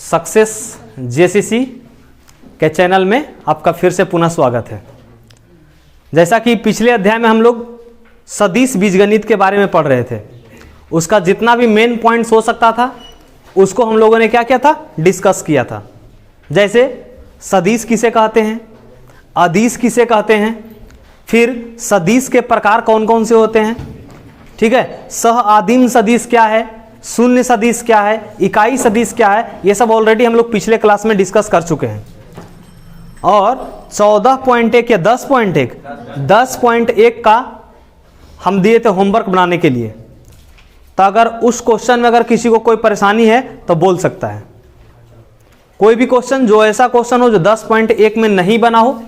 Success JCC के channel में आपका फिर से पुनः स्वागत है। जैसा कि पिछले अध्याय में हम लोग सदिश बीजगणित के बारे में पढ़ रहे थे, उसका जितना भी मेन पॉइंट्स हो सकता था उसको हम लोगों ने क्या किया था, डिस्कस किया था। जैसे सदिश किसे कहते हैं, अदिश किसे कहते हैं, फिर सदिश के प्रकार कौन कौन से होते हैं, ठीक है, सह आदिम सदिश क्या है, शून्य सदिश क्या है, इकाई सदिश क्या है, ये सब ऑलरेडी हम लोग पिछले क्लास में डिस्कस कर चुके हैं। और 14.1 या 10.1 का हम दिए थे होमवर्क बनाने के लिए। तो अगर उस क्वेश्चन में अगर किसी को कोई परेशानी है तो बोल सकता है। कोई भी क्वेश्चन, जो ऐसा क्वेश्चन हो जो 10.1 में नहीं बना हो,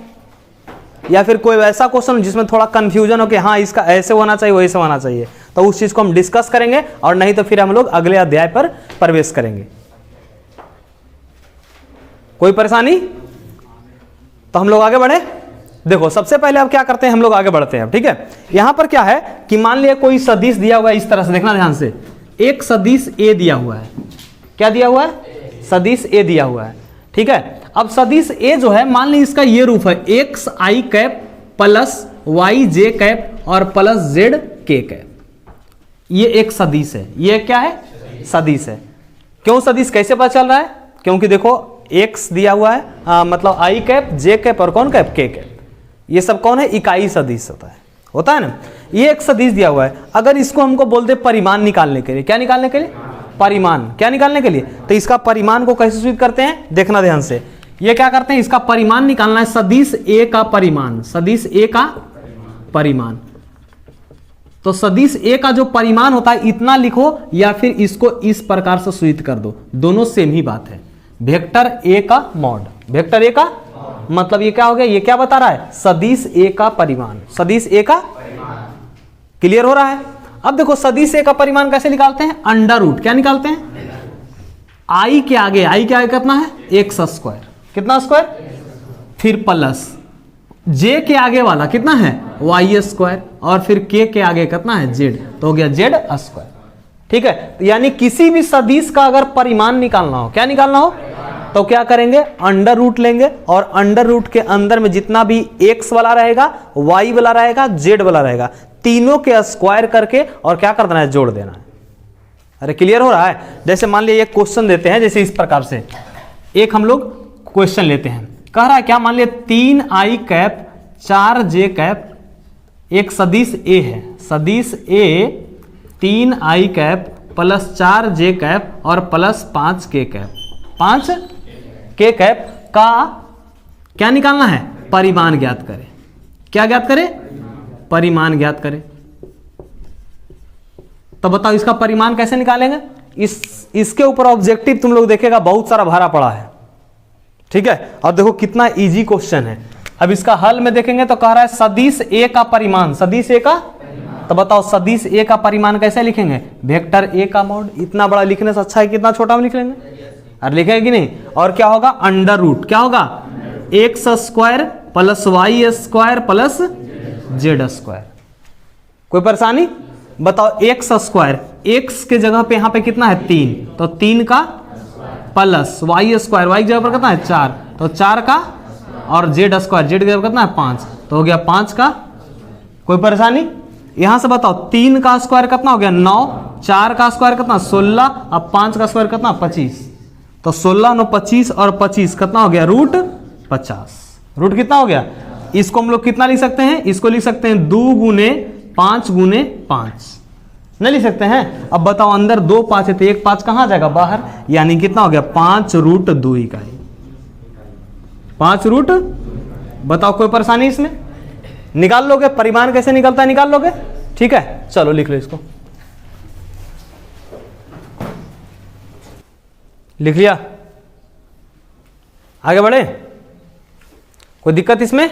या फिर कोई ऐसा क्वेश्चन हो जिसमें थोड़ा कंफ्यूजन हो कि हाँ इसका ऐसे होना चाहिए वैसे होना चाहिए, तो उस चीज को हम डिस्कस करेंगे। और नहीं तो फिर हम लोग अगले अध्याय पर प्रवेश करेंगे। कोई परेशानी? तो हम लोग आगे बढ़े। देखो सबसे पहले अब क्या करते हैं, हम लोग आगे बढ़ते हैं। ठीक है, यहां पर क्या है कि मान लिया कोई सदिश दिया हुआ है, इस तरह से देखना ध्यान से। एक सदिश ए दिया हुआ है। क्या दिया हुआ है? सदिश ए दिया हुआ है। ठीक है, अब सदिश ए जो है, मान ली इसका ये रूप है एक्स आई कैप प्लस वाई जे कैप और प्लस जेड के कैप। ये एक सदिश है। ये क्या है? सदिश है। क्यों सदिश? कैसे पता चल रहा है? क्योंकि देखो एक्स दिया हुआ है, मतलब आई कैप जे कैप और कौन कैप? के कैप। ये सब कौन है? इकाई सदिश होता है ना। ये एक सदिश दिया हुआ है। अगर इसको हमको बोलते परिमाण निकालने के लिए, क्या निकालने के लिए? परिमाण। क्या निकालने के लिए? तो इसका परिमाण को कैसे सूचित करते हैं, देखना ध्यान से। ये क्या करते हैं, इसका परिमाण निकालना है, सदिश ए का परिमाण। सदिश ए का परिमाण। तो सदिश ए का जो परिमाण होता है इतना लिखो, या फिर इसको इस प्रकार से सूचित कर दो, दोनों सेम ही बात है। वेक्टर ए का मॉड। वेक्टर ए का मतलब ये क्या हो गया, ये क्या बता रहा है? सदिश ए का परिमाण। सदिश ए का क्लियर हो रहा है? अब देखो सदिश ए का परिमाण कैसे निकालते हैं? Under root. क्या निकालते हैं? आई के आगे कितना है? X square. कितना स्क्वायर? फिर प्लस जे के आगे वाला कितना है? Y square. और फिर के आगे कितना है? जेड। तो हो गया जेड स्क्वायर। ठीक है, यानी किसी भी सदिश का अगर परिमाण निकालना हो, क्या निकालना हो, तो क्या करेंगे? अंडर रूट लेंगे। और अंडर रूट के अंदर में जितना भी एक्स वाला रहेगा, वाई वाला रहेगा, जेड वाला रहेगा, तीनों के स्क्वायर करके और क्या कर देना है? जोड़ देना है। अरे क्लियर हो रहा है? जैसे मान लिया एक क्वेश्चन देते हैं, जैसे इस प्रकार से एक हम लोग क्वेश्चन लेते हैं। कह रहा है क्या, मान लिया 3 आई कैप 4 जे कैप एक सदिश ए है। सदिश ए 3 आई कैप प्लस 4 जे कैप और प्लस 5 के कैप। 5 के कैप का क्या निकालना है? परिमाण ज्ञात करें। क्या ज्ञात करें? परिमाण ज्ञात करें। तो बताओ इसका परिमाण कैसे निकालेंगे? इसके ऊपर ऑब्जेक्टिव तुम लोग देखेगा बहुत सारा भरा पड़ा है। ठीक है, और देखो कितना इजी क्वेश्चन है। अब इसका हल में देखेंगे तो कह रहा है सदिश ए का परिमाण। सदिश ए का, तो बताओ सदिश ए का परिमाण कैसे लिखेंगे? वेक्टर ए का मॉड। इतना बड़ा लिखने से अच्छा है कितना छोटा में लिख लेंगे। और लिखेंगे कि नहीं? और क्या होगा? Under root. क्या होगा? X square plus Y square plus Z square. कोई परेशानी? बताओ एक्स स्क्वायर, एक्स के जगह पे यहां पे कितना है? 3, तो 3 का प्लस वाई स्क्वायर, वाई की जगह पर कितना है? 4, तो 4 का, और जेड स्क्वायर, जेड की जगह कितना है? 5, तो हो गया 5 का। कोई परेशानी? यहां से बताओ 3 का स्क्वायर कितना हो गया? 9, 4 का स्क्वायर कितना? 16, अब 5 का स्क्वायर कितना? 25, तो 16 9 25 और 25 कितना हो गया? रूट 50। रूट कितना हो गया? इसको हम लोग कितना लिख सकते हैं? इसको लिख सकते हैं 2 गुने 5 गुने 5। नहीं लिख सकते हैं? अब बताओ अंदर 2 5 है तो 1 5 कहां जाएगा? बाहर। यानी कितना हो गया? 5 रूट 2 इकाई। 5 रूट। बताओ कोई परेशानी इसमें? निकाल लोगे? परिमाण कैसे निकलता है, निकाल लोगे? ठीक है, चलो लिख लो इसको। लिख लिया? आगे बढ़े? कोई दिक्कत इसमें?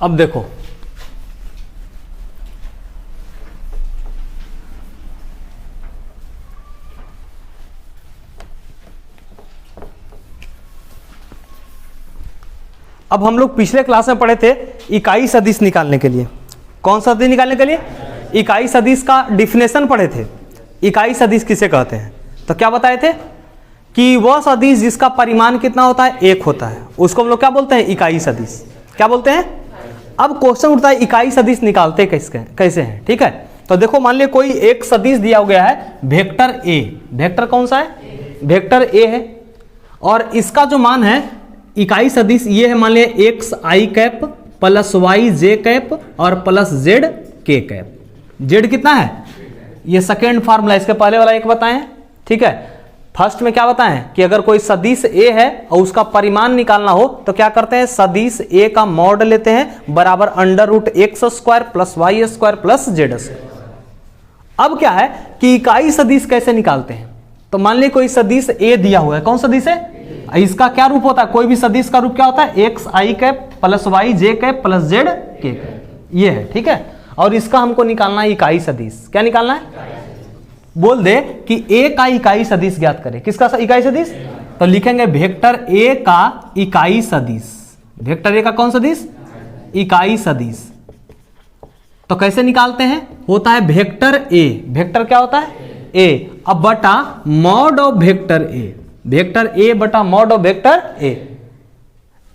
अब देखो, अब हम लोग पिछले क्लास में पढ़े थे इकाई सदिश निकालने के लिए। कौन सा सदिश निकालने के लिए? इकाई सदिश का डिफिनेशन पढ़े थे। इकाई सदिश किसे कहते हैं? तो क्या बताए थे कि वह सदिश जिसका परिमाण कितना होता है? 1 होता है, उसको हम लोग क्या बोलते हैं? इकाई सदिश। क्या बोलते हैं? अब क्वेश्चन उठता है इकाई सदिश निकालते कैसे हैं? ठीक है, तो देखो मान लिया कोई एक सदिश दिया गया है वेक्टर ए। वेक्टर कौन सा है? वेक्टर ए है, और इसका जो मान है इकाई सदिश ये है, मान लिया एक्स आई कैप प्लस वाई जे कैप और प्लस जेड के कैप। जेड कितना है? ये सेकेंड फार्मूला, इसके पहले वाला एक बताएं। ठीक है, फर्स्ट में क्या बताएं कि अगर कोई सदिश ए है और उसका परिमाण निकालना हो तो क्या करते हैं? सदिश ए का मॉड लेते हैं बराबर under root X square plus Y square plus Z square. अब क्या है कि इकाई सदिश कैसे निकालते हैं? तो मान लीजिए कोई सदिश ए दिया हुआ है। कौन सदिश है? इसका क्या रूप होता है? कोई भी सदिश का रूप क्या होता है? एक्स आई कैप प्लस वाई जे कैप प्लस जेड के कैप, ये है। ठीक है, और इसका हमको निकालना है इकाई सदिश। क्या निकालना है? बोल दे कि ए का इकाई सदिश ज्ञात करें। किसका इकाई सदिश? तो लिखेंगे वेक्टर ए का इकाई सदिश। वेक्टर ए का कौन सदिश? इकाई सदिश। तो कैसे निकालते हैं? होता है वेक्टर ए। वेक्टर क्या होता है? ए। अब बटा mod of vector A. Vector A बटा मॉड ऑफ वेक्टर ए।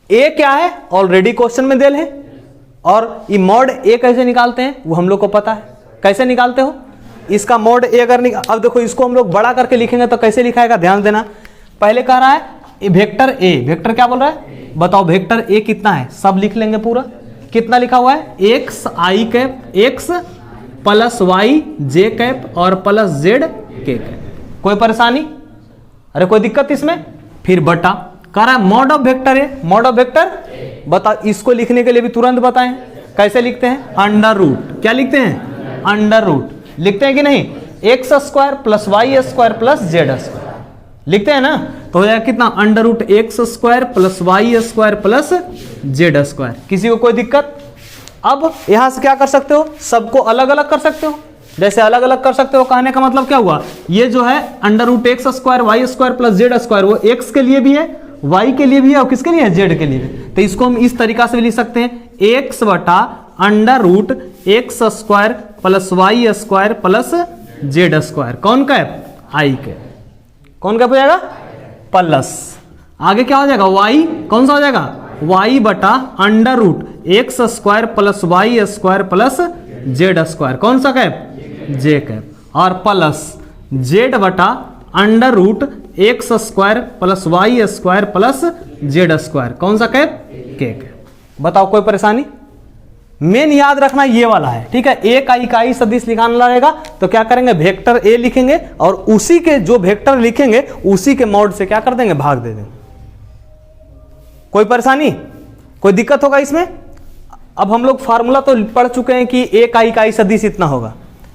ए क्या है? ऑलरेडी क्वेश्चन में देल है, और ये मॉड ए कैसे निकालते हैं वो हम लोग को पता है। कैसे निकालते हो? इसका मॉड ए अगर अब देखो इसको हम लोग बड़ा करके लिखेंगे तो कैसे लिखाएगा? ध्यान देना। पहले कह रहा है वेक्टर ए। वेक्टर क्या बोल रहा है? बताओ वेक्टर ए कितना है? सब लिख लेंगे पूरा। कितना लिखा हुआ है? एक्स आई कैप एक्स प्लस वाई जे कैप और प्लस जेड के कैप। कोई परेशानी? अरे कोई दिक्कत इसमें? फिर बटा कह रहा है mod of vector A. Mod of vector बता, इसको लिखने के लिए भी तुरंत बताएं कैसे लिखते हैं? Under root. क्या लिखते हैं? अंडर रूट लिखते हैं कि नहीं? X square plus Y square plus Z square लिखते हैं ना, तो हो जाएगा कितना? Under root X square plus Y square plus Z square. किसी को कोई दिक्कत? अब यहां से क्या कर सकते हो? सबको अलग अलग कर सकते हो। जैसे अलग अलग कर सकते हो, कहने का मतलब क्या हुआ? ये जो है under root X square Y square plus Z square, वो एक्स के लिए भी है, वाई के लिए भी है, और किसके लिए है? जेड के लिए भी। तो इसको हम इस तरीका से भी लिख सकते हैं, एक्स बटा under root X square plus Y square plus Z square. कौन कैप? I cap. कौन कैप हो जाएगा? प्लस आगे क्या हो जाएगा? वाई। कौन सा हो जाएगा? वाई बटा under root X square plus Y square plus Z square. कौन सा कैप? J cap. और प्लस जेड बटा under root X square plus Y square plus Z square. कौन सा कैप? के कैप। बताओ कोई परेशानी? मेन याद रखना ये वाला है। ठीक है, ए का इकाई सदिश लिखाना रहेगा तो क्या करेंगे? वेक्टर ए लिखेंगे, और उसी के जो वेक्टर लिखेंगे उसी के मॉड से क्या कर देंगे? भाग दे देंगे। कोई परेशानी? कोई दिक्कत होगा इसमें? अब हम लोग फार्मूला तो पढ़ चुके हैं कि ए का इकाई सदिश इतना होगा।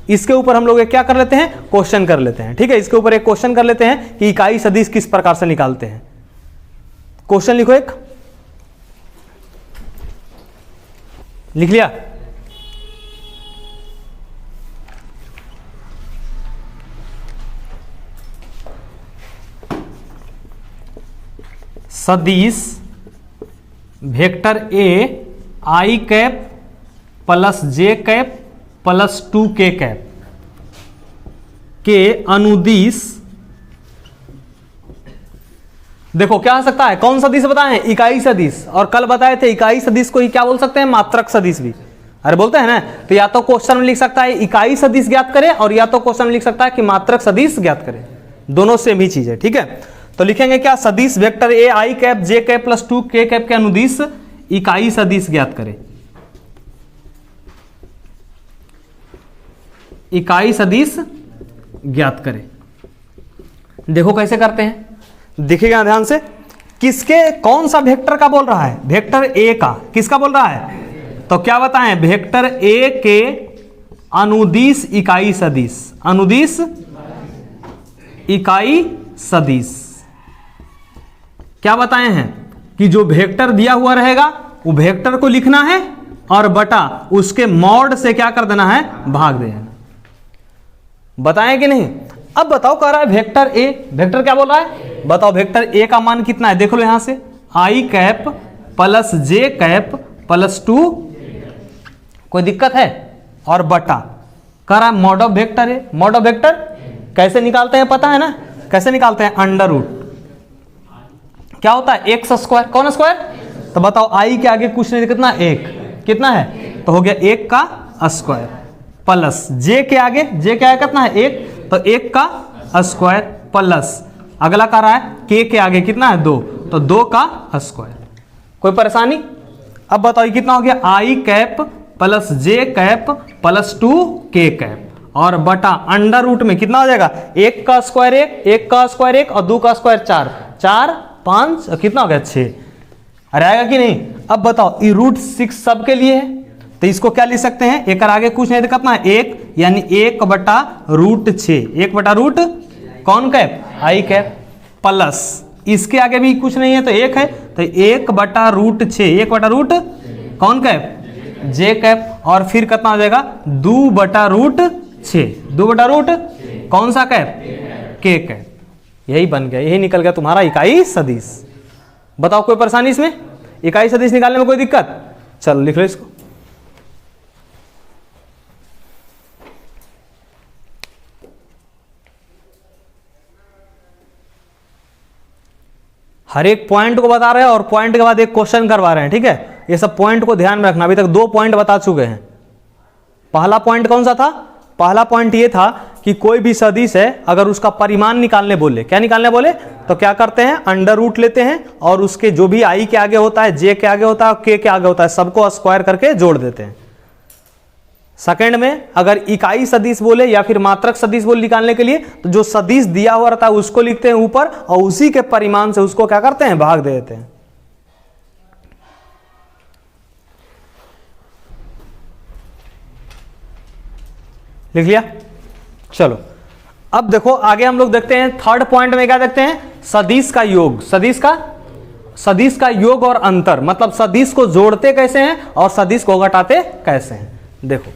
इसके ऊपर हम लोग क्या कर लेते हैं? क्वेश्चन कर लेते हैं। ठीक है, इसके ऊपर एक क्वेश्चन कर लेते हैं कि इकाई सदिश किस प्रकार से निकालते हैं। क्वेश्चन लिखो, एक लिख लिया? सदिश वेक्टर ए आई cap plus J cap plus 2k cap के अनुदिश। देखो क्या आ सकता है? कौन सदिश बताएं? इकाई सदिश। और कल बताए थे इकाई सदिश को ही क्या बोल सकते हैं? मात्रक सदिश भी। अरे बोलते हैं ना, तो या तो क्वेश्चन में लिख सकता है इकाई सदिश ज्ञात करें, और या तो क्वेश्चन में लिख सकता है कि मात्रक सदिश ज्ञात करें। दोनों सेम ही चीज है। ठीक है, तो लिखेंगे क्या? सदिश वेक्टर ए आई cap J cap plus 2k cap के अनुदिश इकाई सदिश ज्ञात करें। इकाई सदिश ज्ञात करें। देखो कैसे करते हैं, देखिएगा ध्यान से। किसके, कौन सा वेक्टर का बोल रहा है? वेक्टर ए का। किसका बोल रहा है? तो क्या बताएं? वेक्टर ए के अनुदिश इकाई सदिश। अनुदिश इकाई सदिश क्या बताए हैं? कि जो वेक्टर दिया हुआ रहेगा वो वेक्टर को लिखना है, और बटा उसके मॉड से क्या कर देना है, भाग देना। बताएं कि नहीं। अब बताओ, कह रहा है वेक्टर ए, वेक्टर क्या बोल रहा है, बताओ वेक्टर ए का मान कितना है, देख लो यहां से आई cap plus J cap plus 2, कोई दिक्कत है, और बटा कह रहा है मॉड ऑफ वेक्टर है। मॉड ऑफ वेक्टर कैसे निकालते हैं पता है ना, कैसे निकालते हैं, अंडर रूट क्या होता है, एक्स स्क्वायर, कौन स्क्वायर, तो बताओ आई के आगे कुछ नहीं, कितना एक, कितना है, तो हो गया एक का स्क्वायर, प्लस जे के आगे, जे के आगे कितना है एक, तो एक का स्क्वायर, प्लस अगला कह रहा है के आगे कितना है दो, तो दो का स्क्वायर। कोई परेशानी। अब बताओ कितना हो गया, आई cap plus J cap plus 2 के कैप और बटा अंडर रूट में कितना हो जाएगा, एक का स्क्वायर एक, एक का स्क्वायर एक और दो का स्क्वायर चार, चार पांच और कितना हो गया 6। अरे आएगा कि नहीं। अब बताओ ये रूट 6 सबके लिए है, तो इसको क्या लिख सकते हैं, एक आगे कुछ नहीं, कितना है एक, यानी एक बटा रूट 6, एक बटा रूट कौन कैप, आई कैप, प्लस इसके आगे भी कुछ नहीं है तो एक है, तो एक बटा रूट 6, एक बटा रूट कौन कैप, जे कैप, और फिर कितना हो जाएगा 2 बटा रूट 6, 2 बटा रूट कौन सा कैप, के कैप। यही बन गया, यही निकल गया तुम्हारा इकाई सदिश। बताओ कोई परेशानी इसमें, इकाई सदिश निकालने में कोई दिक्कत, चलो लिख लो इसको। हर एक पॉइंट को बता रहे हैं और पॉइंट के बाद एक क्वेश्चन करवा रहे हैं, ठीक है। ये सब पॉइंट को ध्यान में रखना। अभी तक 2 पॉइंट बता चुके हैं। पहला पॉइंट कौन सा था, पहला पॉइंट ये था कि कोई भी सदिश है अगर उसका परिमाण निकालने बोले, क्या निकालने बोले, तो क्या करते हैं, अंडर रूट लेते हैं और उसके जो भी आई के आगे होता है, जे के आगे होता है, के आगे होता है, सबको स्क्वायर करके जोड़ देते हैं। सेकंड में अगर इकाई सदिश बोले या फिर मात्रक सदिश बोले निकालने के लिए, तो जो सदिश दिया हुआ रहता है उसको लिखते हैं ऊपर और उसी के परिमाण से उसको क्या करते हैं, भाग दे देते हैं। लिख लिया। चलो अब देखो आगे हम लोग देखते हैं थर्ड पॉइंट में क्या देखते हैं, सदिश का योग, सदिश का योग और अंतर, मतलब सदिश को जोड़ते कैसे हैं और सदिश को घटाते कैसे हैं। देखो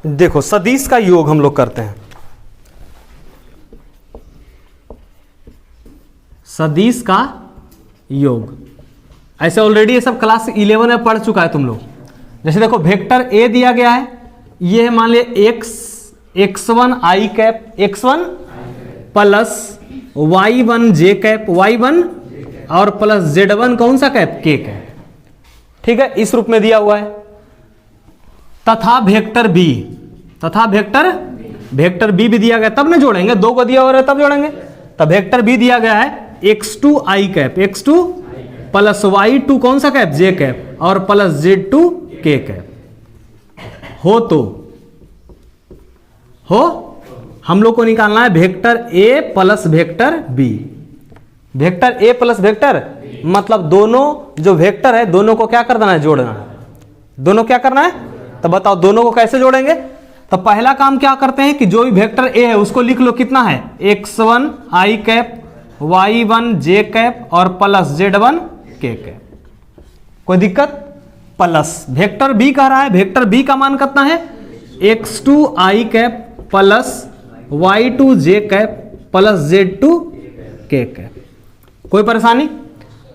देखो सदिश का योग हम लोग करते हैं, सदिश का योग ऐसे ऑलरेडी ये सब क्लास 11 में पढ़ चुका है तुम लोग। जैसे देखो वेक्टर ए दिया गया है, ये मान लिया x1 आई कैप, x1 प्लस y1 जे कैप, y1 और प्लस z1 कौन सा कैप, के कैप, ठीक है, इस रूप में दिया हुआ है। तथा वेक्टर बी, तथा वेक्टर बी भी दिया गया, तब ना जोड़ेंगे, दो को दिया हुआ है तब जोड़ेंगे। तब वेक्टर बी दिया गया है x2 आई कैप, x2 प्लस y2 कौन सा कैप, जे कैप, और प्लस z2 के कैप। हो हम लोग को निकालना है vector A plus vector B. Vector A plus vector मतलब दोनों जो वेक्टर है दोनों को क्या कर देना है, जोड़ना है। दोनों क्या करना है, तो बताओ दोनों को कैसे जोड़ेंगे। तो पहला काम क्या करते हैं कि जो भी वेक्टर ए है उसको लिख लो, कितना है, x1 आई कैप, y1 जे कैप और प्लस z1 के कैप। कोई दिक्कत। प्लस वेक्टर बी कह रहा है, वेक्टर बी का मान कितना है, x2 आई कैप प्लस y2 जे cap plus z2 K cap. कोई परेशानी।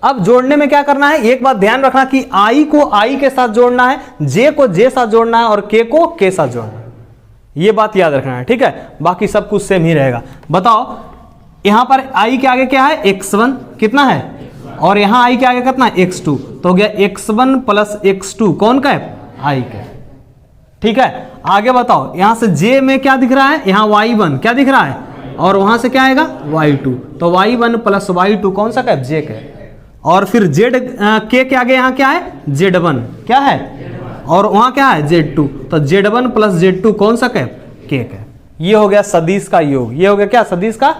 अब जोड़ने में क्या करना है, एक बात ध्यान रखना कि आई को आई के साथ जोड़ना है, जे को जे साथ जोड़ना है और के को के साथ जोड़ना है। ये बात याद रखना है, ठीक है। बाकी सब कुछ सेम ही रहेगा। बताओ यहां पर आई के आगे क्या है, x1 कितना है, और यहां आई के आगे कितना है, x2, तो हो गया x1 प्लस x2 कौन का है, आई का, ठीक है। आगे बताओ यहां से जे में क्या दिख रहा है, यहां y1 क्या दिख रहा है और वहां से क्या आएगा y2, तो y1 प्लस y2 कौन सा कैप, जे कैप। और फिर जेड के आगे यहाँ क्या है, z1 क्या है, और वहां क्या है z2, तो z1 प्लस z2 कौन सा कैप, के कैप। ये हो गया सदिश का योग। ये हो गया क्या, सदिश का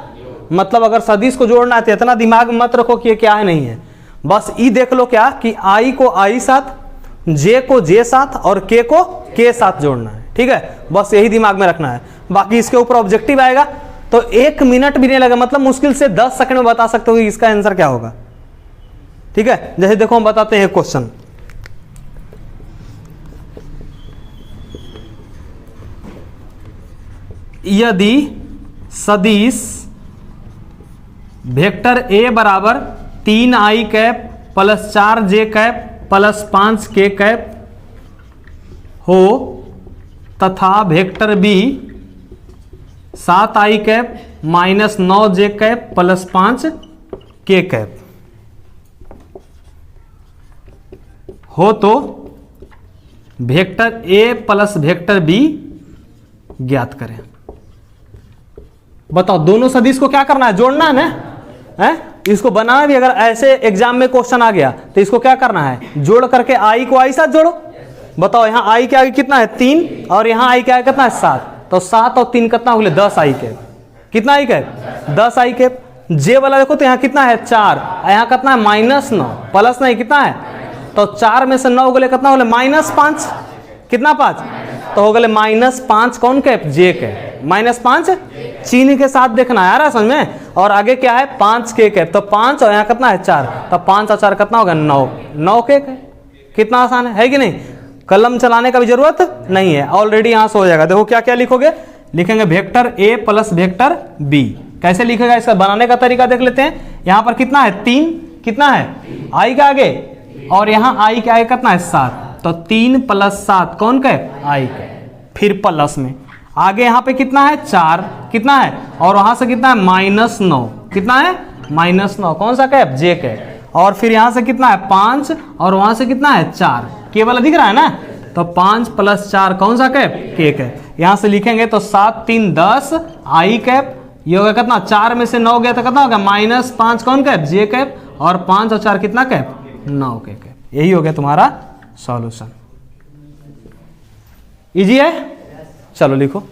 मतलब अगर सदिश को जोड़ना है तो इतना दिमाग में मत रखो कि ये क्या है नहीं है। बस ई देख लो क्या कि आई को आई साथ, जे को जे साथ और के को के साथ जोड़ना है। ठीक है, बस यही दिमाग में रखना है। बाकी इसके ऊपर ऑब्जेक्टिव आएगा तो 1 मिनट भी नहीं लगा, मतलब मुश्किल से 10 सेकंड में बता सकते हो कि इसका आंसर क्या होगा। ठीक है, जैसे देखो हम बताते हैं क्वेश्चन। यदि सदिश वेक्टर ए बराबर 3i cap plus 4j cap plus 5k cap हो तथा vector B 7i cap minus 9j cap plus 5k cap हो तो vector A plus vector B ज्ञात करें। बताओ, दोनों सदिश को क्या करना है? जोड़ना है ना। इसको बनाना भी, अगर ऐसे एग्जाम में क्वेश्चन आ गया तो इसको क्या करना है? जोड़ करके आई को आई साथ जोड़ो। बताओ, यहाँ आई के आगे कितना है? 3, और यहाँ आई के आगे कितना है? 7। तो 7 और 3 कितना हो गया? 10 आई कैप। कितना आई कैप? 10 आई कैप। जे वाला देखो तो यहाँ कितना है? 4, यहाँ कितना है? -9, प्लस नहीं कितना है? तो 4 में से 9 हो गए कितना हो गया? -5। कितना 5? तो हो गए -5 कौन कैप? J cap. -5 चिन्ह के साथ देखना है, आ रहा है समझ में। और आगे क्या है? 5k cap. तो 5 और यहाँ कितना है? 4। तो 5 और 4 कितना हो गया? 9 के। कितना आसान है कि नहीं? कलम चलाने का भी जरूरत नहीं है, ऑलरेडी यहाँ से हो जाएगा। देखो क्या क्या लिखोगे? लिखेंगे vector A plus vector B. कैसे लिखेगा? इसका बनाने का तरीका देख लेते हैं। यहाँ पर कितना है? 3। कितना है? आई के आगे, और यहाँ आई के आगे कितना है? 7। तो 3 + 7 कौन कैप? I cap. फिर प्लस में आगे यहाँ पे कितना है? 4। कितना है? और वहां से कितना है? -9। कितना है? -9 कौन सा कैप? J cap. और फिर यहाँ से कितना है? 5, और वहां से कितना है? 4। के वाला दिख रहा है ना। तो 5 + 4 कौन सा कैप? के कैप। यहाँ से लिखेंगे तो 7 × 3 = 10 आई कैप। ये होगा कितना? 4 में से 9 गया तो कितना होगा? -5 कौन कैप? J cap. और 5 और 4 कितना कैप? 9 के कैप। यही हो गया तुम्हारा सॉल्यूशन। इजी है? चलो लिखो।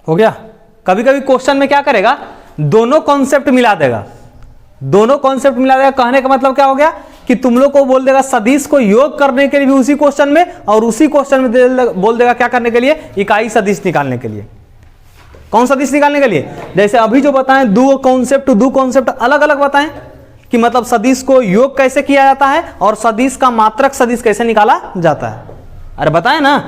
हो गया। कभी कभी क्वेश्चन में क्या करेगा? दोनों कॉन्सेप्ट मिला देगा। दोनों कॉन्सेप्ट मिला देगा। कहने का मतलब क्या हो गया कि तुम लोग को बोल देगा सदिश को योग करने के लिए भी उसी क्वेश्चन में, और उसी क्वेश्चन में बोल देगा क्या करने के लिए? इकाई सदिश निकालने के लिए। कौन सदिश निकालने के लिए? जैसे अभी जो बताएं दो कॉन्सेप्ट अलग अलग बताएं कि मतलब सदिश को योग कैसे किया जाता है और सदिश का मात्रक सदिश कैसे निकाला जाता है। अरे बताएं ना।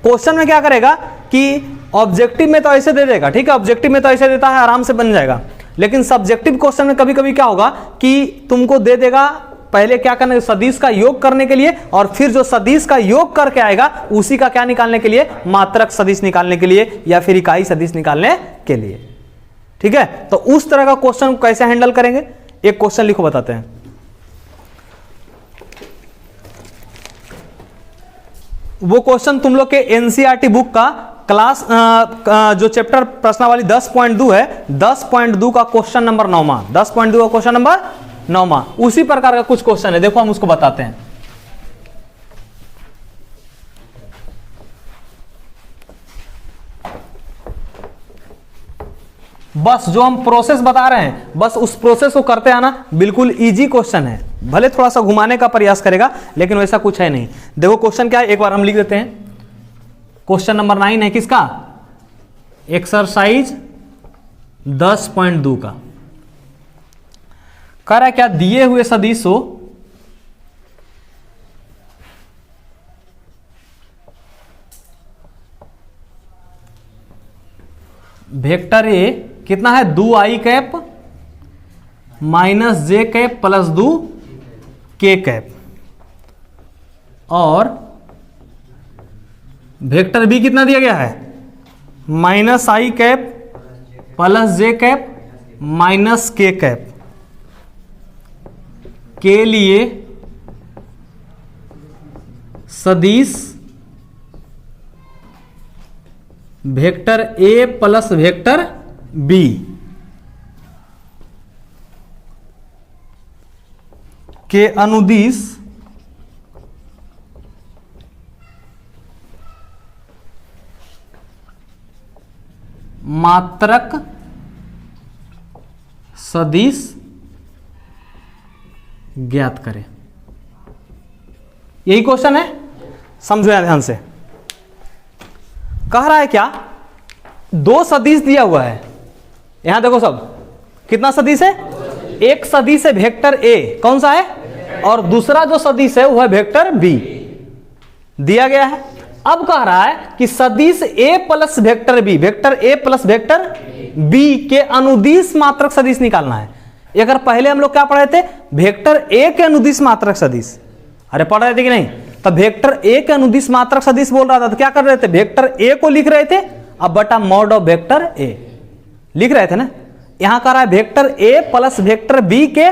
क्वेश्चन में क्या करेगा कि ऑब्जेक्टिव में तो ऐसे दे देगा, ठीक है, ऑब्जेक्टिव में तो ऐसे देता है, आराम से बन जाएगा। लेकिन सब्जेक्टिव क्वेश्चन में कभी कभी क्या होगा कि तुमको दे देगा पहले क्या करना है? सदिश का योग करने के लिए, और फिर जो सदिश का योग करके आएगा उसी का क्या निकालने के लिए? मात्रक सदिश निकालने के लिए, या फिर इकाई सदिश निकालने के लिए। ठीक है, तो उस तरह का क्वेश्चन कैसे हैंडल करेंगे? एक क्वेश्चन लिखो, बताते हैं। वो क्वेश्चन तुम लोग के एनसीईआरटी बुक का क्लास जो चैप्टर प्रश्नावली 10.2 है, 10.2 का क्वेश्चन नंबर 9वां, 10.2 का क्वेश्चन नंबर 9वां, उसी प्रकार का कुछ क्वेश्चन है। देखो हम उसको बताते हैं। बस जो हम प्रोसेस बता रहे हैं, बस उस प्रोसेस को करते आना। बिल्कुल इजी क्वेश्चन है, भले थोड़ा सा घुमाने का प्रयास करेगा लेकिन वैसा कुछ है नहीं। देखो क्वेश्चन क्या है, एक बार हम लिख देते हैं। क्वेश्चन नंबर 9 है किसका? एक्सरसाइज 10.2 का। कह रहा है क्या? दिए हुए सदिशों वेक्टर ए कितना है? 2i cap minus J cap plus 2k cap, और वेक्टर बी कितना दिया गया है? -i cap plus J cap minus k cap के लिए सदिश vector A plus vector B के अनुदिश मात्रक सदिश ज्ञात करें। यही क्वेश्चन है, समझो यहां ध्यान से। कह रहा है क्या, दो सदिश दिया हुआ है, यहां देखो सब, कितना सदिश है, एक सदिश है वेक्टर ए, कौन सा है, और दूसरा जो सदिश है वो है वेक्टर बी दिया गया है। अब कह रहा है कि सदिश A plus vector B, vector A plus vector B के अनुदिश मात्रक सदिश निकालना है। अगर पहले हम लोग क्या पढ़े थे, वेक्टर ए के अनुदिश मात्रक सदिश, अरे पढ़ रहे थे कि नहीं, तब वेक्टर ए के अनुदिश मात्रक सदिश बोल रहा था, तो क्या कर रहे थे, वेक्टर ए को लिख रहे थे, अब बटा मॉड ऑफ वेक्टर ए लिख रहे थे ना। यहां कह रहा है vector A plus vector B के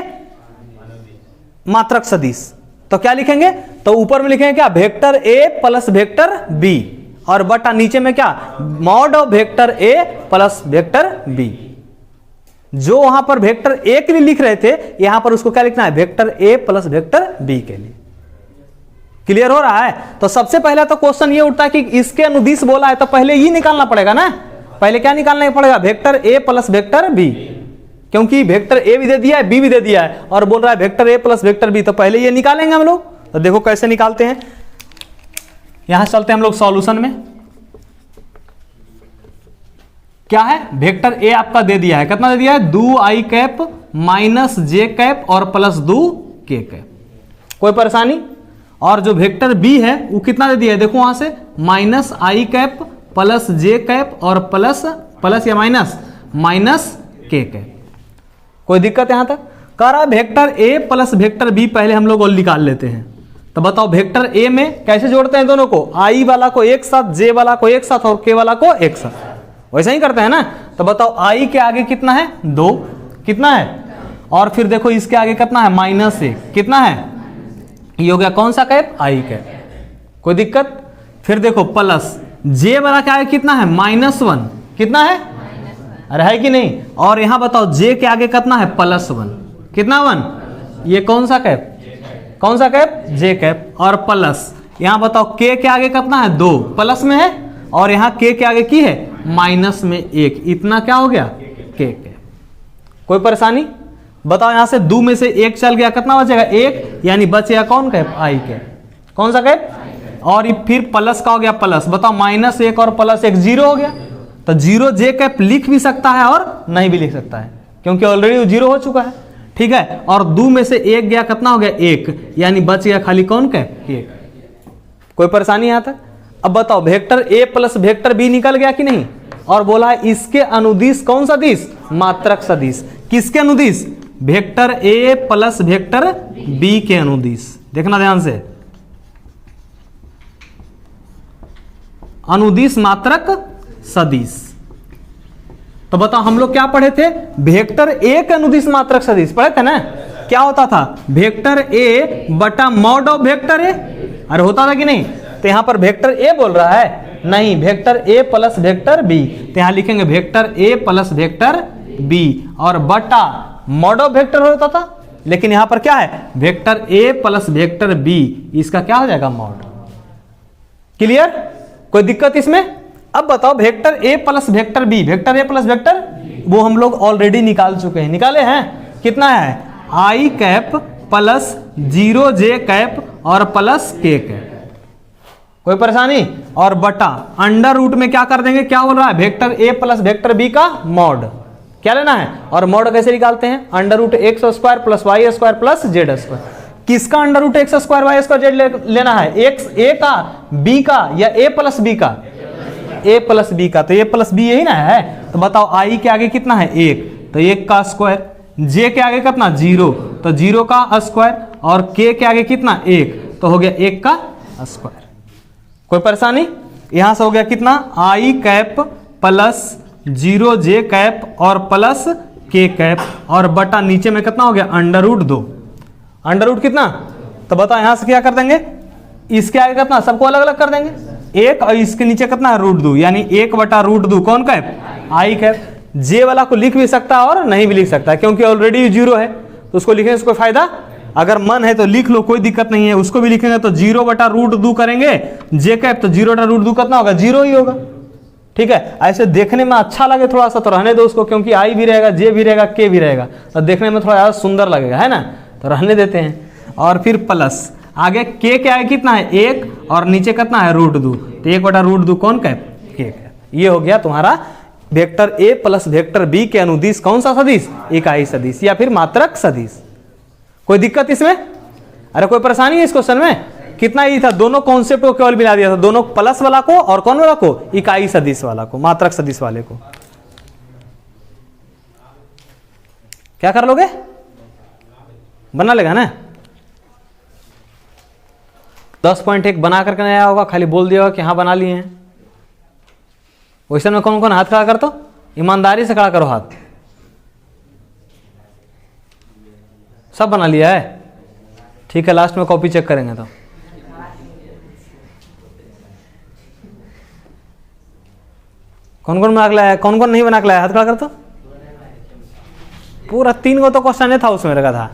मात्रक सदिश, तो क्या लिखेंगे, तो ऊपर में लिखेंगे क्या, vector A plus vector B, और बटा नीचे में क्या, mod of vector A plus vector B. जो वहां पर वेक्टर ए के लिए लिख रहे थे, यहां पर उसको क्या लिखना है, vector A plus vector B के लिए। क्लियर हो रहा है। तो सबसे पहले तो क्वेश्चन ये उठता है कि इसके अनुदिश बोला है, तो पहले ये निकालना पड़ेगा ना, पहले क्या निकालना पड़ेगा, vector A plus vector B, क्योंकि वेक्टर ए भी दे दिया है, बी भी दे दिया है, और बोल रहा है vector A plus vector B, तो पहले ये निकालेंगे हम लोग। तो देखो कैसे निकालते हैं, यहां चलते हैं हम लोग सॉल्यूशन में। क्या है, वेक्टर ए आपका दे दिया है, कितना दे दिया है, 2i cap minus J cap और प्लस 2k कैप, कोई परेशानी। और जो वेक्टर बी है वो कितना दे दिया है, देखो वहां से minus I cap plus J cap और प्लस या माइनस के कैप, कोई दिक्कत यहां तक। कह रहा है vector A plus vector B पहले हम लोग और निकाल लेते हैं। तो बताओ वेक्टर ए में कैसे जोड़ते हैं दोनों को, आई वाला को एक साथ, जे वाला को एक साथ और के वाला को एक साथ, वैसा ही करते हैं ना। तो बताओ आई के आगे कितना है, 2, कितना है, और फिर देखो इसके आगे कितना है, -1, कितना है, ये हो गया कौन सा कैप, आई कैप, कोई दिक्कत। फिर देखो प्लस जे वाला के आगे कितना है, -1, कितना है, अरे है कि नहीं। और यहां बताओ जे के आगे कितना है, +1, कितना 1, ये कौन सा कैप, कौन सा कैप, जे कैप, और प्लस यहां बताओ के आगे कितना है, 2, प्लस में है, और यहां के आगे की है माइनस में 1, इतना क्या हो गया, के कैप, कोई परेशानी। बताओ यहां से 2 में से 1 चल गया, कितना बचेगा, 1, यानी बचेगा कौन कैप, आई कैप, कौन सा कैप, और फिर प्लस का हो गया प्लस, बताओ -1 और +1 0 हो गया। तो 0 जे कैप लिख भी सकता है और नहीं भी लिख सकता है, क्योंकि ऑलरेडी वो 0 हो चुका है, ठीक है। और 2 में से 1 गया, कितना हो गया, 1, यानी बच गया खाली कौन कैप, 1, कोई परेशानी यहां तक। अब बताओ vector A plus vector B निकल गया कि नहीं, और बोला है इसके अनुदिश कौन सा दिश, मात्रक सदिश, किसके अनुदिश, vector A plus vector B के अनुदिश। देखना ध्यान से, अनुदिश मात्रक सदिश। तो बताओ हम लोग क्या पढ़े थे, वेक्टर ए के अनुदिश मात्रक सदिश पढ़े थे ना। क्या होता था, वेक्टर ए बटा मॉड ऑफ वेक्टर ए, अरे होता था कि नहीं। तो यहां पर वेक्टर ए बोल रहा है, नहीं, vector A plus vector B, तो यहां लिखेंगे vector A plus vector B, और बटा मॉड ऑफ वेक्टर होता था, लेकिन यहां पर क्या है, vector A plus vector B, इसका क्या हो जाएगा, मॉड। क्लियर, कोई दिक्कत इसमें। अब बताओ vector A plus vector B, vector A plus vector, वो हम लोग ऑलरेडी निकाल चुके हैं, निकाले हैं, कितना है, आई कैप प्लस 0 जे कैप और प्लस के कैप, कोई परेशानी। और बटा अंडर रूट में क्या कर देंगे, क्या बोल रहा है, vector A plus vector B का मॉड, क्या लेना है। और मॉड कैसे निकालते हैं, under root x² plus y² plus z²। किसका under root x² y² z लेना है, x a का, b का, या a प्लस b का, a प्लस b का। तो a प्लस b यही ना है। तो बताओ i के आगे कितना है, 1, तो 1 का स्क्वायर, j के आगे कितना, 0, तो 0 का स्क्वायर, और k के आगे कितना, 1, तो हो गया 1 का स्क्वायर, कोई परेशानी। यहां से हो गया कितना, आई कैप प्लस 0 जे कैप और प्लस के कैप, और बटा नीचे में कितना हो गया, अंडर रूट 2, अंडर रूट कितना। तो बताओ यहां से क्या कर देंगे, इसके आगे कितना, सबको अलग अलग कर देंगे, 1, और इसके नीचे कितना है, √2, यानी 1 बटा √2 कौन कैप, आई कैप। जे वाला को लिख भी सकता है और नहीं भी लिख सकता है, क्योंकि ऑलरेडी 0 है, तो उसको लिखने से कोई फायदा, अगर मन है तो लिख लो, कोई दिक्कत नहीं है। उसको भी लिखेंगे तो 0 बटा √2 करेंगे, जे कैप, तो 0 बटा √2 कितना होगा, 0 ही होगा, ठीक है। ऐसे देखने में अच्छा लगे थोड़ा सा तो रहने दो उसको, क्योंकि आई भी रहेगा, जे भी रहेगा, के भी रहेगा, तो देखने में थोड़ा ज़्यादा सुंदर लगेगा, है ना, तो रहने देते हैं। और फिर प्लस आगे के क्या है, कितना है 1, और नीचे कितना है √2, तो 1/√2 कौन का है, के है। ये हो गया तुम्हारा vector A plus vector B के अनुदिश कौन सा सदिश, इकाई सदिश या फिर मात्रक सदिश। कोई दिक्कत इसमें? अरे कोई परेशानी है इस क्वेश्चन में? कितना ही था, दोनों कॉन्सेप्ट को केवल मिला दिया था, दोनों प्लस वाला को और कौन वाला को, इकाई सदिश वाला को, मात्रक सदिश वाले को। क्या कर लोगे, बना लेगा ना। 10.1 बना करके नहीं आया होगा, खाली बोल दिया होगा कि हाँ बना लिए हैं। क्वेश्चन में कौन कौन हाथ खड़ा कर, तो ईमानदारी से खड़ा करो हाथ। सब बना लिया है, ठीक है। लास्ट में कॉपी चेक करेंगे तो कौन कौन बना के लाया है, कौन कौन नहीं बना के लाया, हाथ खड़ा कर। तो पूरा 3 को तो क्वेश्चन था उसमें लगा था,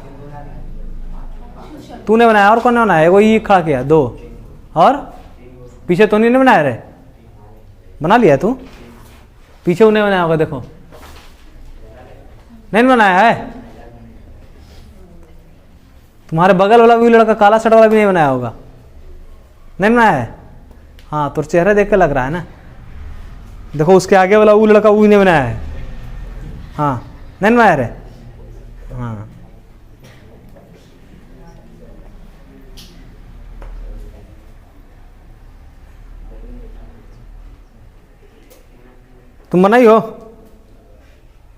तूने बनाया और कौन ने बनाया, वो ये खड़ा किया 2, और पीछे तो नहीं बनाया रे, बना लिया तू, पीछे उन्हें बनाया होगा, देखो नहीं बनाया है। तुम्हारे बगल वाला भी लड़का काला शर्ट वाला भी नहीं बनाया होगा, नहीं बनाया है। हाँ तो चेहरा देख के लग रहा है ना, देखो उसके आगे वाला वो लड़का वो नहीं बनाया है, हाँ नहीं बनाया रे, हाँ तुम बनाई हो,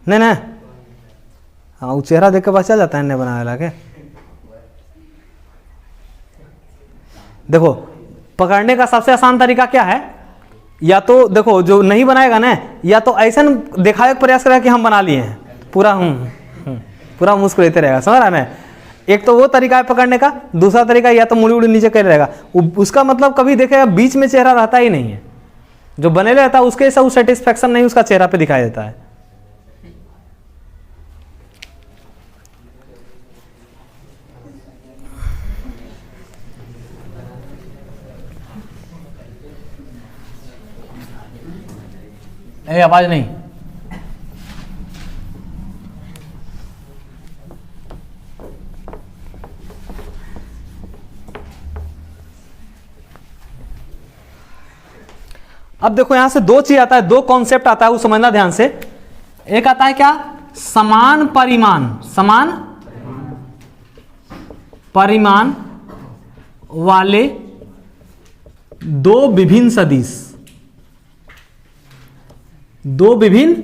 नहीं ना, हाँ वो चेहरा देख के पता चल जाता है नहीं बनाया वाला के। देखो पकड़ने का सबसे आसान तरीका क्या है, या तो देखो जो नहीं बनाएगा ना, या तो ऐसा दिखाने का प्रयास करेगा कि हम बना लिए हैं, पूरा पूरा मुस्कुराते रहेगा, समझ रहा है ना। एक तो वो तरीका है पकड़ने का, दूसरा तरीका या तो मुड़ी उड़ी नीचे कर रहेगा, उसका मतलब कभी देखेगा बीच में चेहरा रहता ही नहीं है, जो बने रहता है उसके सब सेटिस्फेक्शन नहीं उसका चेहरा पे दिखाई देता है। आवाज नहीं, अब देखो यहां से 2 चीज आता है, 2 कॉन्सेप्ट आता है, वो समझना ध्यान से। एक आता है क्या, समान परिमाण, समान परिमाण वाले 2 विभिन्न सदिश, 2 विभिन्न,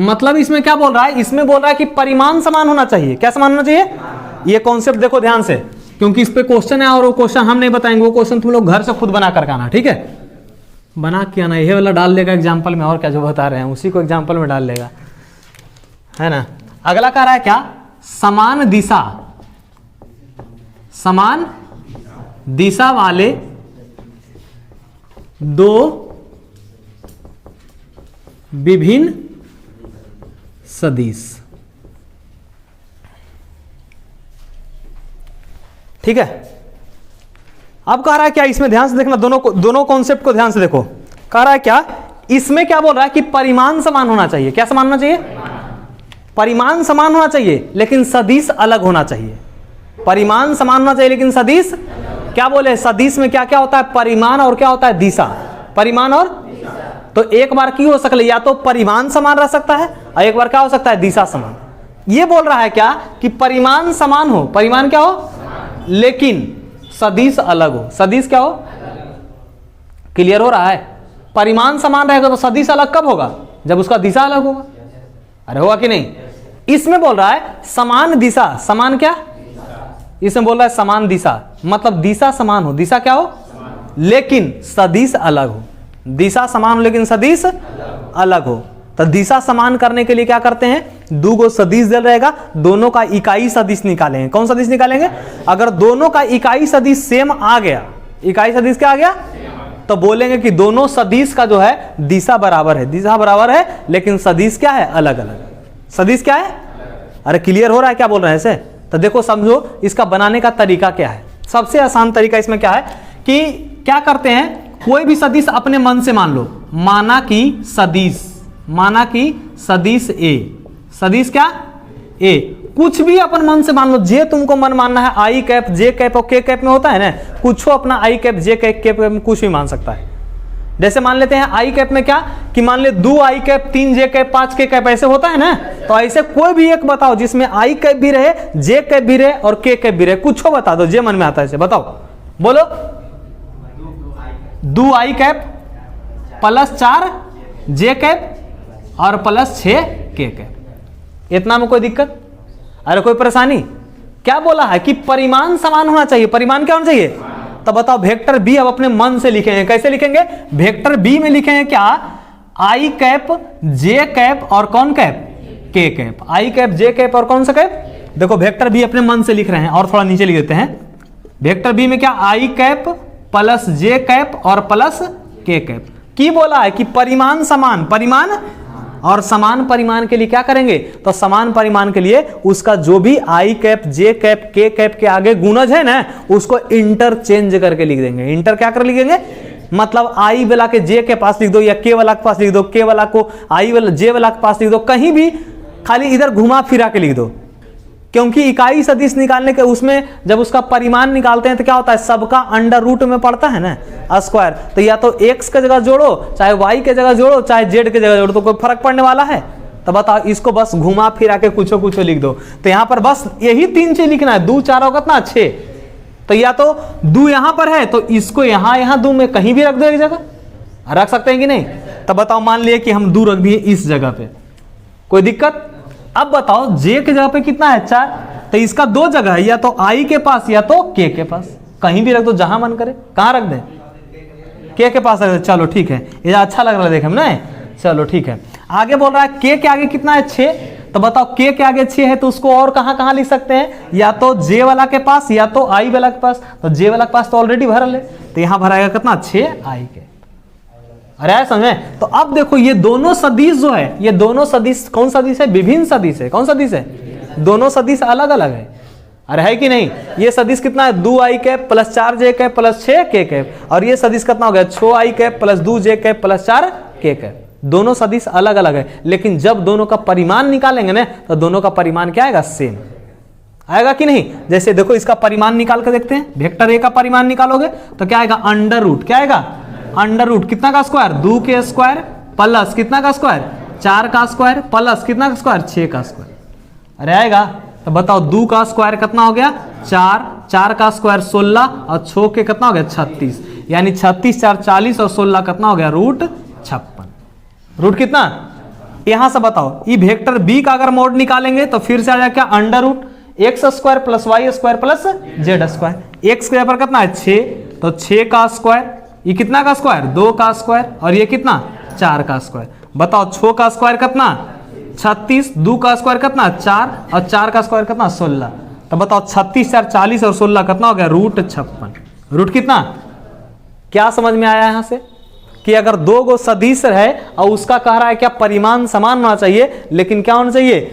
मतलब इसमें क्या बोल रहा है, इसमें बोल रहा है कि परिमाण समान होना चाहिए। क्या समान होना चाहिए, ये कॉन्सेप्ट देखो ध्यान से, क्योंकि इस पे क्वेश्चन है और वो क्वेश्चन हम नहीं बताएंगे, वो क्वेश्चन तुम लोग घर से खुद बना करके आना, ठीक है। बना के आना, ये वाला डाल देगा एग्जाम्पल में, और क्या जो बता रहे हैं उसी को एग्जाम्पल में डाल देगा, है ना। अगला कह रहा है क्या, समान दिशा, समान दिशा वाले 2 विभिन्न सदिश, ठीक है। अब कह रहा है क्या, इसमें ध्यान से देखना, दोनों कॉन्सेप्ट को ध्यान से देखो। कह रहा है क्या, इसमें क्या बोल रहा है कि परिमाण समान होना चाहिए। क्या समान होना चाहिए, परिमाण समान होना चाहिए लेकिन सदिश अलग होना चाहिए। परिमाण समान होना चाहिए लेकिन सदिश, क्या बोले, सदिश में क्या क्या होता है, परिमाण और क्या होता है, दिशा, परिमाण और, तो एक बार की हो सकता है, या तो परिमाण समान रह सकता है और एक बार क्या हो सकता है, दिशा समान। ये बोल रहा है क्या कि परिमाण समान हो, परिमाण क्या हो लेकिन सदिश अलग हो। सदिश क्या हो, क्लियर हो रहा है। परिमाण समान रहेगा तो सदिश अलग कब होगा, जब उसका दिशा अलग होगा। अरे होगा कि नहीं। इसमें बोल रहा है समान दिशा, समान क्या, इसमें बोल रहा है समान दिशा, मतलब दिशा समान हो, दिशा क्या हो लेकिन सदिश अलग हो। दिशा समान हो लेकिन सदिश अलग हो। तो दिशा समान करने के लिए क्या करते हैं, 2 गो सदिश दिल रहेगा, दोनों का इकाई सदिश निकालेंगे। कौन सदिश निकालेंगे, अगर दोनों का इकाई सदिश सेम आ गया, इकाई सदिश क्या आ गया, तो बोलेंगे कि दोनों सदिश का जो है दिशा बराबर है, दिशा बराबर है लेकिन सदिश क्या है, अलग अलग। सदिश क्या है, अरे क्लियर हो रहा है क्या बोल रहे हैं इसे। तो देखो समझो इसका बनाने का तरीका क्या है। सबसे आसान तरीका इसमें क्या है कि क्या करते हैं, कोई भी सदिश अपने मन से मान लो, माना कि सदिश ए, सदिश क्या ए, कुछ भी अपन मन से मान लो, जे तुमको मन मानना है, आई कैप जे कैप और के कैप में होता है ना, कुछ अपना आई कैप जे कैप के में कुछ भी मान सकता है। जैसे मान लेते हैं आई कैप में क्या कि मान ले 2 आई कैप 3 जे कैप 5 के कैप ऐसे होता है ना, तो ऐसे कोई भी एक बताओ जिसमें आई कैप भी रहे, जे कैप भी रहे और के कैप भी रहे, कुछ बता दो जे मन में आता है ऐसे बताओ, बोलो। 2 आई कैप प्लस 4 जे कैप और प्लस 6 के कैप, इतना में कोई दिक्कत? अरे कोई परेशानी? क्या बोला है कि परिमाण समान होना चाहिए, परिमाण क्या होना चाहिए? तो बताओ वेक्टर बी अब अपने मन से लिखेंगे, कैसे लिखेंगे? वेक्टर बी में लिखेंगे क्या, आई कैप जे कैप और कौन कैप, के cap, I cap J cap और कौन सा कैप? देखो वेक्टर बी अपने मन से लिख रहे हैं और थोड़ा नीचे लिख देते हैं। वेक्टर बी में क्या, आई कैप प्लस जे कैप और प्लस के कैप, की बोला है कि परिमाण समान, परिमाण और समान परिमाण के लिए क्या करेंगे, तो समान परिमाण के लिए उसका जो भी आई कैप जे कैप के कैप के आगे गुणज है ना, उसको इंटरचेंज करके लिख देंगे। इंटर क्या कर लिखेंगे, मतलब आई वाला के जे के पास लिख दो या के वाला के पास लिख दो, के वाला को आई वाला जे वाला के पास लिख दो, कहीं भी खाली इधर घुमा फिरा के लिख दो, क्योंकि इकाई सदिश निकालने के उसमें जब उसका परिमाण निकालते हैं तो क्या होता है, सबका अंडर रूट में पड़ता है ना स्क्वायर, तो या तो x के जगह जोड़ो, चाहे y के जगह जोड़ो, चाहे z के जगह जोड़ो, तो कोई फर्क पड़ने वाला है? तो बताओ, इसको बस घुमा फिरा के कुछ कुछ लिख दो। तो यहां पर बस यही 3 चीज लिखना है, 2 4 होगा कितना 6, तो या तो 2 यहां पर है तो इसको यहां 2 में कहीं भी रख दो, एक जगह रख सकते हैं कि नहीं? तो बताओ, मान लिए कि हम 2 रख दिए इस जगह पे, कोई दिक्कत? अब बताओ j के जगह पे कितना है 4, तो इसका 2 जगह है, या तो i के पास या तो k के पास, कहीं भी रख दो जहां मन करे। कहां रख दें, k के पास रख दे, चलो ठीक है, ये अच्छा लग रहा है देखे ना, चलो ठीक है। आगे बोल रहा है k के आगे कितना है 6, तो बताओ k के आगे 6 है तो उसको और कहां लिख सकते हैं, या तो j वाला के पास या तो i वाला के पास, तो j वाला के पास तो ऑलरेडी भरल है, तो यहां भराएगा कितना 6i के। अरे समझे? तो अब देखो ये दोनों सदिश जो है, ये दोनों सदिश कौन सदिश है, विभिन्न सदिश है। कौन सदिश है? दोनों सदिश अलग अलग है। अरे है कि नहीं? ये सदिश कितना है, 2 आई कैप प्लस 4 जे कैप प्लस 6 के कैप, और ये सदिश कितना हो गया 6 आई कैप प्लस 2 जे कैप प्लस 4 के कैप। दोनों सदिश अलग अलग है, लेकिन जब दोनों का परिमाण निकालेंगे ना, तो दोनों का परिमाण क्या आएगा, सेम आएगा कि नहीं? जैसे देखो इसका परिमाण निकाल कर देखते हैं, वेक्टर ए का परिमाण निकालोगे तो क्या आएगा, अंडर रूट, क्या आएगा, अंडर रूट कितना का स्क्वायर, 2 के स्क्वायर प्लस कितना का स्क्वायर, 4 का स्क्वायर प्लस कितना का स्क्वायर, 6 का स्क्वायर। अरे आएगा? तो बताओ 2 का स्क्वायर कितना हो गया 4, 4 का स्क्वायर 16 और 6 के कितना हो गया 36, यानी 36 4 40 और 16 कितना हो गया रूट 56। रूट कितना? यहां से बताओ, ये वेक्टर बी का अगर मोड निकालेंगे तो फिर से आ जाएगा क्या, under root X square plus Y square plus Z square. X के यहाँ पर कितना है 6, तो 6 का स्क्वायर, ये कितना का स्क्वायर 2 का स्क्वायर, और ये कितना 4 का स्क्वायर। बताओ 6 का स्क्वायर कितना 36, 2 का स्क्वायर कितना 4 और 4 का स्क्वायर कितना 16। तो बताओ 36 4 40 और 16 कितना हो गया रूट 56। रूट कितना? क्या समझ में आया यहां से कि अगर 2 गो सदिश है और उसका कह रहा है क्या परिमाण समान होना चाहिए, लेकिन क्या होना चाहिए,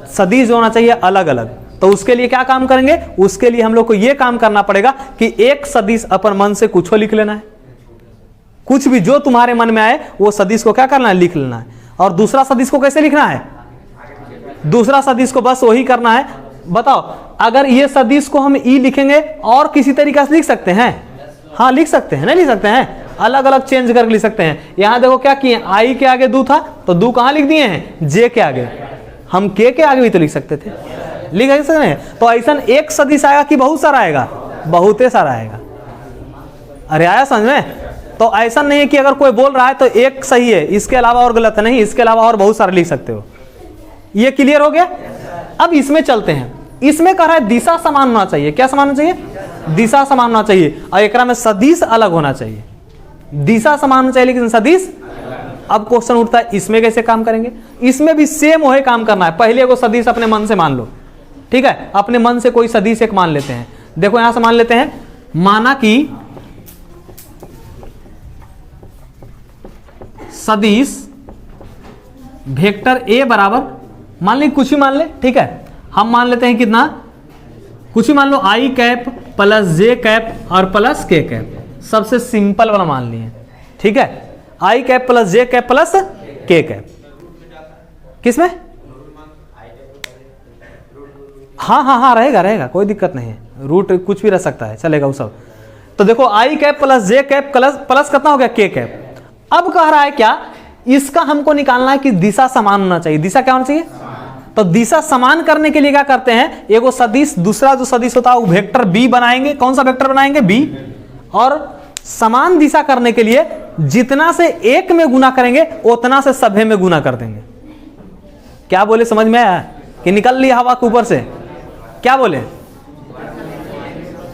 सदिश होना चाहिए अलग अलग। तो उसके लिए क्या काम करेंगे, उसके लिए हम लोग को यह काम करना पड़ेगा कि एक सदिश अपन मन से कुछ लिख लेना है, कुछ भी जो तुम्हारे मन में आए वो सदिश को क्या करना है, लिख लेना है। और दूसरा सदिश को कैसे लिखना है, दूसरा सदिश को बस वही करना है। बताओ अगर ये सदिश को हम ई लिखेंगे और किसी तरीके से लिख सकते हैं, हाँ लिख सकते हैं, नहीं लिख सकते हैं, अलग अलग चेंज करके लिख सकते हैं। यहां देखो क्या किए, आई के आगे 2 था तो 2 कहां लिख दिए हैं, जे के आगे। हम के आगे भी तो लिख सकते थे, लिख सकते हैं। तो ऐसा एक सदिश आएगा कि बहुत सारा आएगा, बहुते सारा आएगा। अरे आया समझ में? तो ऐसा नहीं है कि अगर कोई बोल रहा है तो एक सही है, इसके अलावा और गलत है, नहीं, इसके अलावा और बहुत सारे लिख सकते हो। ये क्लियर हो गया? अब इसमें चलते हैं। इसमें कह रहा है दिशा समान होना चाहिए। क्या समान होना चाहिए? दिशा समान होना चाहिए, और एकरा में सदिश अलग होना चाहिए। दिशा समान होना चाहिए लेकिन सदिश। अब क्वेश्चन उठता है इसमें कैसे काम करेंगे? इसमें भी सेम वही काम करना है। पहले को सदिश अपने मन से मान लो, ठीक है, अपने मन से कोई सदिश एक मान लेते हैं। देखो यहां से मान लेते हैं, माना कि सदिश वेक्टर ए बराबर, मान ली कुछ ही मान ले, ठीक है, हम मान लेते हैं कितना, कुछ ही मान लो आई कैप प्लस जे कैप और प्लस के कैप। सबसे सिंपल वाला मान लिए, ठीक है, आई cap plus J cap plus के कैप। किसमें? हाँ हाँ हाँ, रहेगा रहेगा, कोई दिक्कत नहीं है, रूट कुछ भी रह सकता है, चलेगा वो सब। तो देखो आई cap plus J cap plus कितना हो गया के कैप। अब कह रहा है क्या, इसका हमको निकालना है कि दिशा समान होना चाहिए। दिशा क्या होना चाहिए? तो दिशा समान करने के लिए क्या करते हैं, एगो सदिश, दूसरा जो सदिश होता है वो वेक्टर बी बनाएंगे। कौन सा वेक्टर बनाएंगे? बी। और समान दिशा करने के लिए जितना से एक में गुना करेंगे उतना से सभे में गुना कर देंगे। क्या बोले, समझ में आया कि निकल लिया हवा के ऊपर से? क्या बोले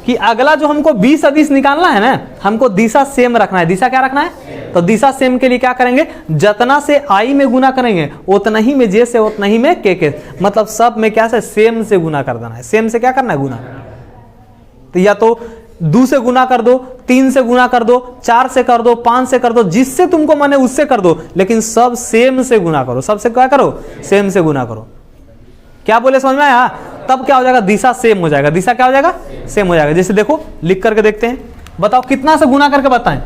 कि अगला जो हमको बी सदिश निकालना है ना, हमको दिशा सेम रखना है। दिशा क्या रखना है? तो दिशा सेम के लिए क्या करेंगे, जितना से आई में गुना करेंगे उतना ही में जे से, उतना ही में के। मतलब सब में क्या से सेम से गुना कर देना है। सेम से क्या करना है? गुना। तो या तो 2 से गुना कर दो, 3 से गुना कर दो, 4 से कर दो, 5 से कर दो, जिससे तुमको माने उससे कर दो, लेकिन सब सेम से गुना करो। सबसे क्या करो? सेम से गुना करो। क्या बोले, समझ में आया? तब क्या हो जाएगा, दिशा सेम हो जाएगा। दिशा क्या हो जाएगा? सेम हो जाएगा। जैसे देखो लिख करके देखते हैं, बताओ कितना से गुना करके बताएं।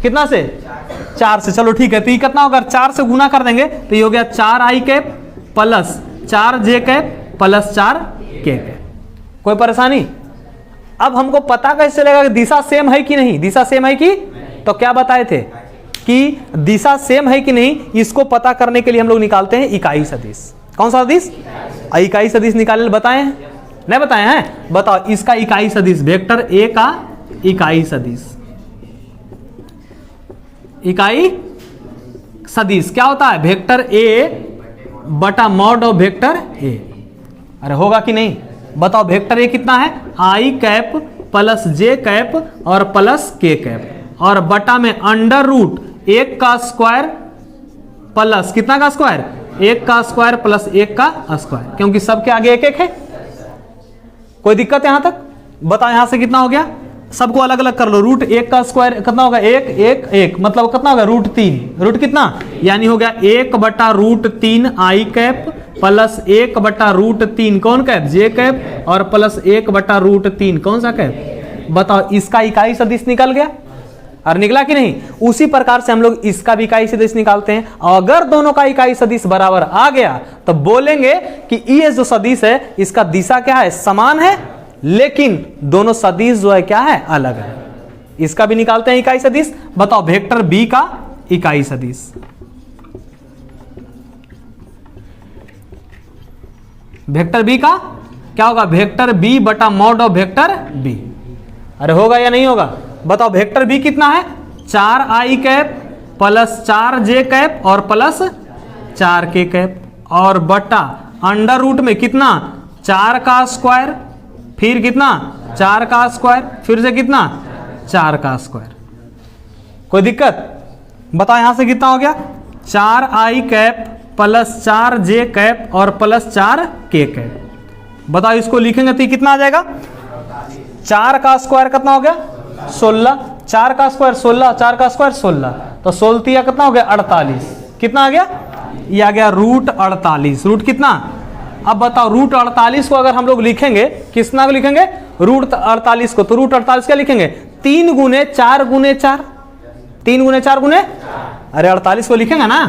कितना से? 4 से। चलो ठीक है, तो ये कितना होगा, 4 से गुना कर देंगे तो ये हो गया 4 आई कैप प्लस 4 जे कैप प्लस 4 के कैप। कोई परेशानी? अब हमको पता कैसे चलेगा कि दिशा सेम है कि नहीं? दिशा सेम है कि, तो क्या बताए थे कि दिशा सेम है कि नहीं, इसको पता करने के लिए हम लोग निकालते हैं इकाई सदिश। कौन सा सदिश? इकाई सदिश निकालने बताए हैं, नहीं बताए हैं? बताओ इसका इकाई सदिश, वेक्टर ए का इकाई सदिश। इकाई सदिश क्या होता है? वेक्टर ए बटा मॉड ऑफ वेक्टर ए। अरे होगा कि नहीं? बताओ वेक्टर ए कितना है? आई कैप प्लस जे कैप और प्लस के कैप, और बटा में अंडर रूट 1 का स्क्वायर प्लस कितना का स्क्वायर? 1 का स्क्वायर प्लस 1 का स्क्वायर, क्योंकि सबके आगे 1 1 है। कोई दिक्कत यहां तक? बताओ यहां से कितना हो गया, सबको अलग अलग कर लो। रूट 1 का स्क्वायर कितना होगा? 1 1 1, मतलब कितना होगा? रूट 3। रूट कितना? यानी हो गया 1 बटा रूट 3 आई कैप प्लस 1 बटा रूट 3 कौन कैप? जे कैप, और प्लस 1 बटा रूट 3 कौन सा कैप? बताओ इसका इकाई सदिश निकल गया। और निकला कि नहीं? उसी प्रकार से हम लोग इसका भी इकाई सदिश निकालते हैं। अगर दोनों का इकाई सदिश बराबर आ गया तो बोलेंगे कि ये जो सदिश है इसका दिशा क्या है? समान है, लेकिन दोनों सदिश जो है क्या है? अलग है। इसका भी निकालते हैं इकाई सदिश। बताओ वेक्टर बी का इकाई सदिश। वेक्टर बी का क्या होगा? वेक्टर बी बटा मॉड ऑफ वेक्टर बी। अरे होगा या नहीं होगा? बताओ वेक्टर बी कितना है? 4 आई कैप प्लस 4 जे कैप और प्लस 4 के कैप, और बटा अंडर रूट में कितना? 4 का स्क्वायर, फिर कितना? 4 का स्क्वायर, फिर से कितना? 4 का स्क्वायर। कोई दिक्कत? बताओ यहां से कितना हो गया? 4 आई कैप प्लस 4 जे कैप और प्लस 4 के कैप। बताओ इसको लिखेंगे तो कितना आ जाएगा? 4 का स्क्वायर कितना हो गया? 16। 4 का स्क्वायर 16, 4 का स्क्वायर 16, तो 16 कितना हो गया? 48। कितना आ गया? ये आ गया रूट 48। रूट कितना? अब बताओ रूट 48 को अगर हम लोग लिखेंगे, किसना को लिखेंगे? रूट 48 को। तो रूट 48 क्या लिखेंगे? 3 गुने 4 गुने 4। 3 गुने 4 गुने, अरे 48 को लिखेंगे ना।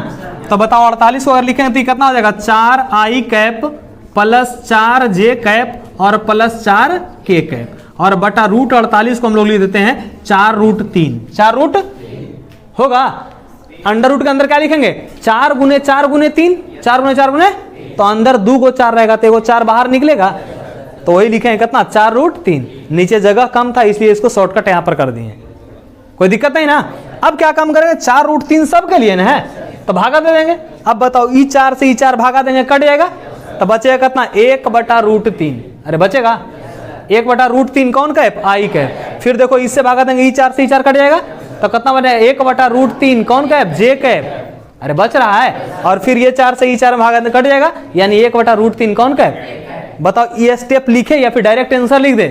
तो बताओ 48 को अगर लिखेंगे तो कितना हो जाएगा? 4 आई कैप प्लस 4 जे कैप और प्लस 4 के कैप, और बटा रूट 48 को हम लोग लिख देते हैं 4 रूट 3। 4 रूट होगा। अंडर रूट के अंदर क्या लिखेंगे? 4 गुने 4 गुने 3। 4 गुने 4 गुने, तो अंदर 2 को 4 रहेगा तो 1 4 बाहर निकलेगा, तो वही लिखेंगे कितना? 4 रूट 3। नीचे जगह कम था इसलिए इसको शॉर्टकट यहां पर कर दिए। कोई दिक्कत नहीं ना? अब क्या काम करेंगे? 4 रूट 3 सब के लिए ना है, तो भागा दे देंगे। अब बताओ ई 4 से ई 4 भागा देंगे, कट जाएगा, तो बचेगा कितना? 1 बटा रूट 3। अरे बचेगा 1 बटा रूट 3 कौन कैप? I cap. फिर देखो इससे भागा देंगे, ई 4 से ई 4 कट जाएगा, तो कितना बनेगा? 1 बटा रूट 3 कौन कैप? J cap. अरे बच रहा है, और फिर ये 4 से ई 4 भागा देंगे, कट जाएगा, यानी 1 बटा रूट 3 कौन कैप? बताओ ये स्टेप लिखे या फिर डायरेक्ट आंसर लिख दे?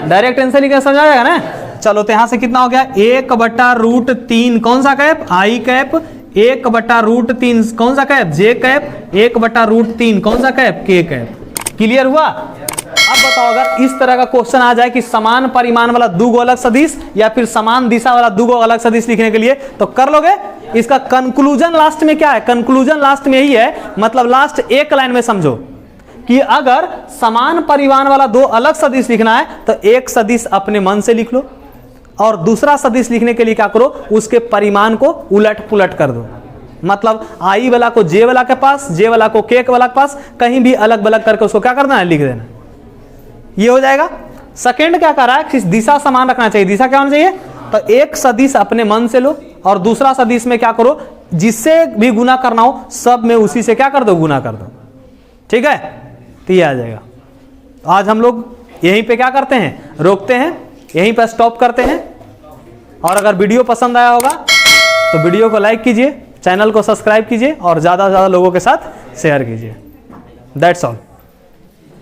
डायरेक्ट आंसर लिखे समझ आ जाएगा ना। चलो तो यहां से कितना हो गया? 1 बटा रूट 3 कौन सा कैप? I cap. 1 बटा रूट 3 कौन सा कैप? J cap. 1 बटा रूट 3 कौन सा कैप? के कैप। क्लियर हुआ? अब बताओ अगर इस तरह का क्वेश्चन आ जाए कि समान परिमाण वाला दो गो अलग सदिश या फिर समान दिशा वाला दो गो अलग सदिश लिखने के लिए, तो कर लोगे? इसका कंक्लूजन लास्ट में क्या है? कंक्लूजन लास्ट में यही है, मतलब लास्ट एक लाइन में समझो कि अगर समान परिमाण वाला दो अलग सदिश लिखना है तो एक सदिश अपने मन से लिख लो और दूसरा सदिश लिखने के लिए क्या करो, उसके परिमाण को उलट पुलट कर दो। मतलब आई वाला को जे वाला के पास, जे वाला को के वाला के पास, कहीं भी अलग अलग करके उसको क्या करना है, लिख देना। ये हो जाएगा। सेकंड क्या कर रहा है कि दिशा समान रखना चाहिए। दिशा क्या होना चाहिए? तो एक सदिश अपने मन से लो और दूसरा सदिश में क्या करो, जिससे भी गुना करना हो सब में उसी से क्या कर दो, गुना कर दो। ठीक है, तो ये आ जाएगा। आज हम लोग यहीं पे क्या करते हैं, रोकते हैं, यहीं पर स्टॉप करते हैं। और अगर वीडियो पसंद आया होगा तो वीडियो को लाइक कीजिए, चैनल को सब्सक्राइब कीजिए और ज़्यादा से ज़्यादा लोगों के साथ शेयर कीजिए। That's all.